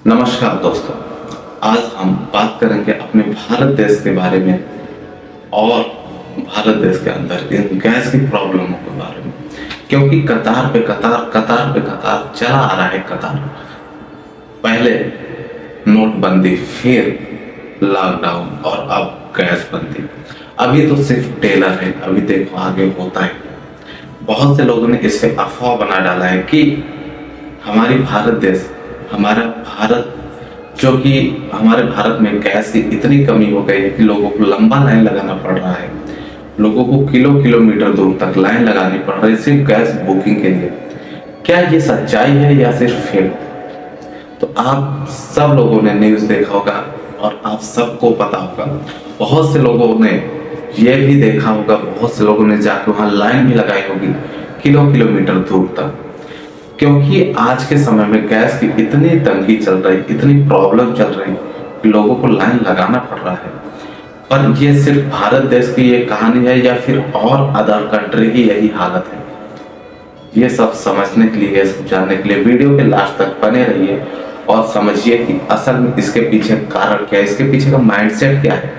नमस्कार दोस्तों। आज हम बात करेंगे अपने भारत देश के बारे में और भारत देश के अंदर इन गैस की प्रॉब्लमों के बारे में, क्योंकि कतार चला आ रहा है। कतार पहले नोटबंदी, फिर लॉकडाउन और अब गैस बंदी। अभी तो सिर्फ टेलर है, अभी देखो आगे होता है। बहुत से लोगों ने इस पे अफवाह बना डाला है कि हमारा भारत, जो कि हमारे भारत में गैस की इतनी कमी हो गई है कि लोगों को लंबा लाइन लगाना पड़ रहा है। लोगों को किलोमीटर दूर तक लाइन लगानी पड़ रही है सिर्फ गैस बुकिंग के लिए। क्या ये सच्चाई है या सिर्फ फेक? तो आप सब लोगों ने न्यूज देखा होगा और आप सबको पता होगा। बहुत से लोगों ने ये भी देखा होगा, बहुत से लोगों ने जाके वहां लाइन भी लगाई होगी किलोमीटर दूर तक, क्योंकि आज के समय में गैस की इतनी तंगी चल रही, इतनी प्रॉब्लम चल रही कि लोगों को लाइन लगाना पड़ रहा है। पर ये सिर्फ भारत देश की ये कहानी है या फिर और अदर कंट्री की यही हालत है? ये सब समझने के लिए, ये सब जानने के लिए वीडियो के लास्ट तक बने रहिए और समझिए कि असल में इसके पीछे कारण क्या है, इसके पीछे का माइंडसेट क्या है।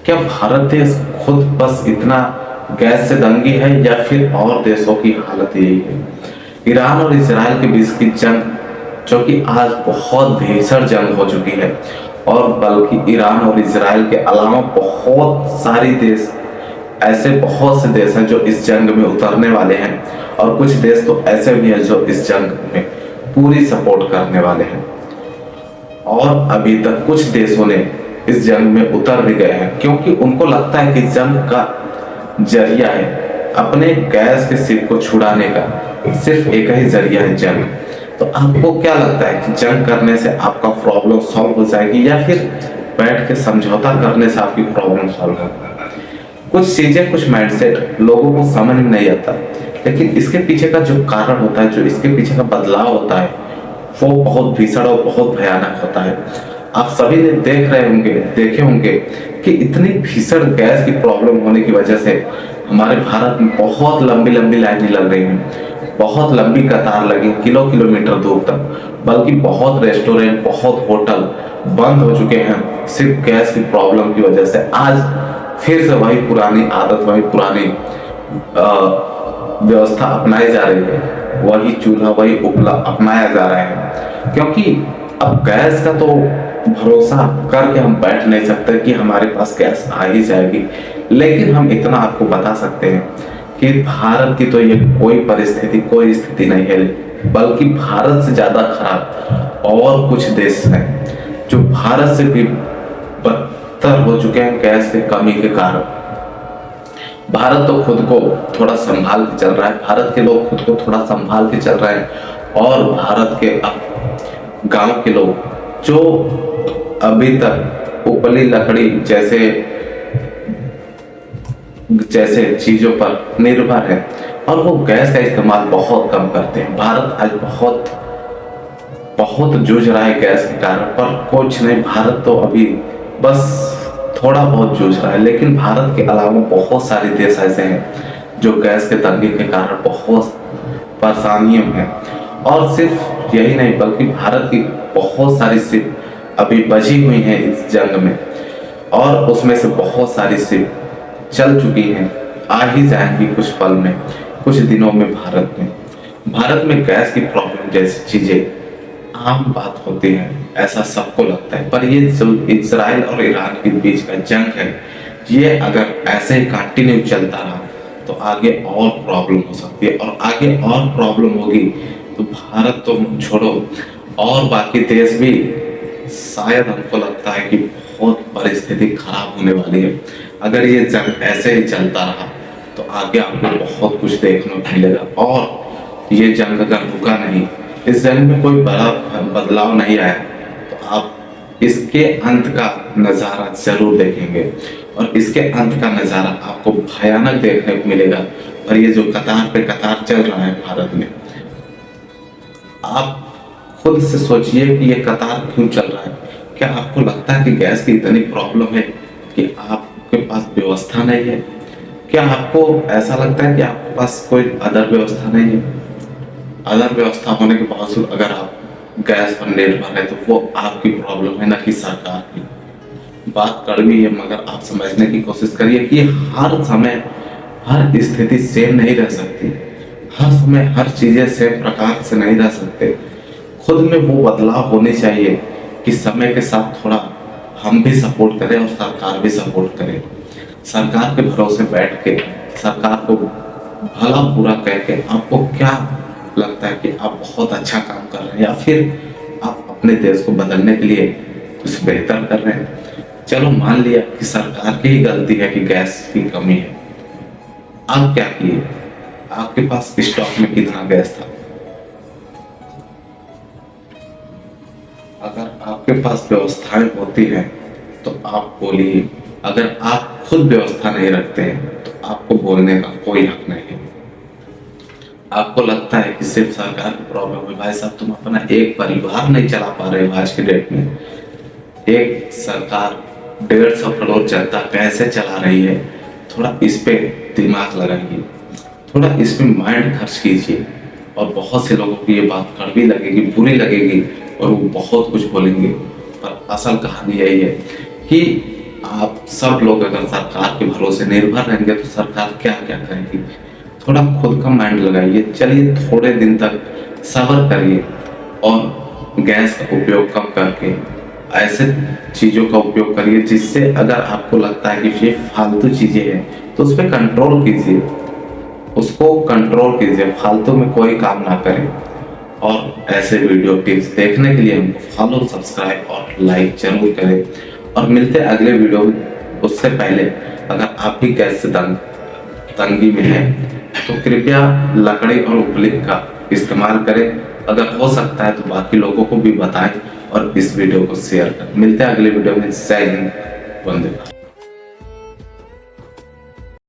क्या भारत देश खुद बस इतना गैस से दंगी है या फिर और देशों की हालत यही है? ईरान और इजराइल के बीच की जंग, जो कि आज बहुत भीषण जंग हो चुकी है, और बल्कि ईरान और इजराइल के अलावा बहुत से देश हैं जो इस जंग में उतरने वाले हैं, और कुछ देश तो ऐसे भी हैं जो इस जंग में पूरी सपोर्ट करने वाले हैं। और अभी तक कुछ देशों ने इस जंग में उतर भी गए हैं, क्योंकि उनको लगता है कि जंग का जरिया है अपने गैस के सिर को छुड़ाने का, सिर्फ एक ही जरिया है जंग। तो आपको क्या लगता है कि जंग करने से आपका प्रॉब्लम सॉल्व हो जाएगी या फिर बैठ के समझौता करने से आपकी प्रॉब्लम सॉल्व होगी? कुछ चीजें, कुछ माइंडसेट लोगों को समझ में नहीं आता, लेकिन इसके पीछे का जो कारण होता है, जो इसके पीछे का बदलाव होता है, वो बहुत भीषण और बहुत भयानक होता है। आप सभी ने देखे होंगे कि इतनी भीषण गैस की प्रॉब्लम होने की वजह से हमारे भारत में बहुत लंबी लाइनें लग रही हैं, बहुत लंबी कतार लगी किलोमीटर दूर तक, बल्कि बहुत रेस्टोरेंट, बहुत होटल बंद हो चुके हैं सिर्फ गैस की प्रॉब्लम की वजह से। आज फिर से वही पुरानी आदत, वही पुरानी व्यवस्था अपनाई जा रही है, वही चूल्हा, वही उपला अपनाया जा रहा है, क्योंकि अब गैस का तो भरोसा करके हम बैठ नहीं सकते कि हमारे पास गैस आ ही जाएगी। लेकिन हम इतना आपको बता सकते हैं कि भारत की तो ये कोई स्थिति नहीं है, बल्कि भारत से ज्यादा खराब और कुछ देश हैं जो भारत से भी बदतर हो चुके हैं गैस की कमी के कारण। भारत तो खुद को थोड़ा संभाल के चल रहा है, भारत के लोग खुद को थोड़ा संभाल के चल रहे हैं, और भारत के गांव के लोग जो अभी तक उपली लकड़ी जैसे चीजों पर निर्भर है, और वो गैस का इस्तेमाल बहुत कम करते हैं। भारत आज बहुत जूझ रहा है गैस के कारण, पर कुछ नहीं, भारत तो अभी बस थोड़ा बहुत जूझ रहा है। लेकिन भारत के अलावा बहुत सारे देश ऐसे हैं जो गैस के तंगी के कारण बहुत परेशानियों में हैं। और सिर्फ यही नहीं, बल्कि भारत की बहुत सारी शिप अभी बची हुई हैं इस जंग में, और उसमें से बहुत सारी शिप चल चुकी हैं, आ ही जाएंगी कुछ पल में, कुछ दिनों में। भारत में गैस की प्रॉब्लम जैसी चीजें आम बात होती है, ऐसा सबको लगता है। पर ये जो इजराइल और ईरान के बीच का जंग है, ये अगर ऐसे ही कंटिन्यू चलता रहा तो आगे और प्रॉब्लम हो सकती है, और आगे और प्रॉब्लम होगी तो भारत तो छोड़ो, और बाकी देश भी शायद, हमको लगता है कि बहुत परिस्थिति खराब होने वाली है। अगर ये जंग ऐसे ही चलता रहा तो आगे आपको बहुत कुछ देखने को मिलेगा। और ये जंग अगर रुका नहीं, इस जंग में कोई बड़ा बदलाव नहीं आया, तो आप इसके अंत का नज़ारा जरूर देखेंगे, और इसके अंत का नज़ारा आपको भयानक देखने को मिलेगा। और ये जो कतार पे कतार चल रहा है भारत में, आप खुद से सोचिए कि ये कतार क्यों चल रहा है। क्या आपको लगता है कि गैस की इतनी प्रॉब्लम है कि आपके पास व्यवस्था नहीं है? क्या आपको ऐसा लगता है कि आपके पास कोई अदर व्यवस्था नहीं है? अदर व्यवस्था होने के बावजूद अगर आप गैस पर निर्भर है तो वो आपकी प्रॉब्लम है, ना कि सरकार की। बात कड़वी है मगर आप समझने की कोशिश करिए कि हर समय हर स्थिति सेम नहीं रह सकती, हर समय हर चीजें सेम प्रकार से नहीं रह सकते। खुद में वो बदलाव होने चाहिए कि समय के साथ थोड़ा हम भी सपोर्ट करें और सरकार भी सपोर्ट करे। सरकार के भरोसे बैठ के सरकार को भला बुरा कह के आपको क्या लगता है कि आप बहुत अच्छा काम कर रहे हैं या फिर आप अपने देश को बदलने के लिए कुछ बेहतर कर रहे हैं? चलो मान लिया कि सरकार की ही गलती है कि गैस की कमी है, आप क्या किए? आपके पास स्टॉक में कितना गैस था? अगर आपके पास व्यवस्थाएं होती हैं तो आप बोलिए, अगर आप खुद व्यवस्था नहीं रखते हैं तो आपको बोलने का कोई हक नहीं है। आपको लगता है कि सिर्फ सरकार की प्रॉब्लम है, भाई साहब तुम अपना एक परिवार नहीं चला पा रहे हो आज के डेट में। एक सरकार 150 करोड़ जनता कैसे चला रही है, थोड़ा इस पे दिमाग लगाइए, थोड़ा इस पे माइंड खर्च कीजिए। और बहुत से लोगों को ये बात कड़वी लगेगी, बुरी लगेगी और वो बहुत कुछ बोलेंगे, पर असल कहानी यही है कि आप सब लोग अगर सरकार के भरोसे निर्भर रहेंगे तो सरकार क्या क्या करेगी। थोड़ा खुद का माइंड लगाइए, चलिए थोड़े दिन तक सब्र करिए और गैस का उपयोग कम करके ऐसे चीज़ों का उपयोग करिए जिससे अगर आपको लगता है कि ये फालतू चीज़ें हैं तो उस पर कंट्रोल कीजिए, उसको कंट्रोल कीजिए, फालतू में कोई काम ना करें। और ऐसे वीडियो टिप्स देखने के लिए हमको फॉलो, सब्सक्राइब और लाइक जरूर करें। और मिलते हैं अगले वीडियो में। उससे पहले अगर आप भी गैस से तंगी में हैं तो कृपया लकड़ी और उपलिक का इस्तेमाल करें। अगर हो सकता है तो बाकी लोगों को भी बताएं और इस वीडियो को शेयर करें। मिलते हैं अगले वीडियो में। जय हिंद, वंदे मातरम।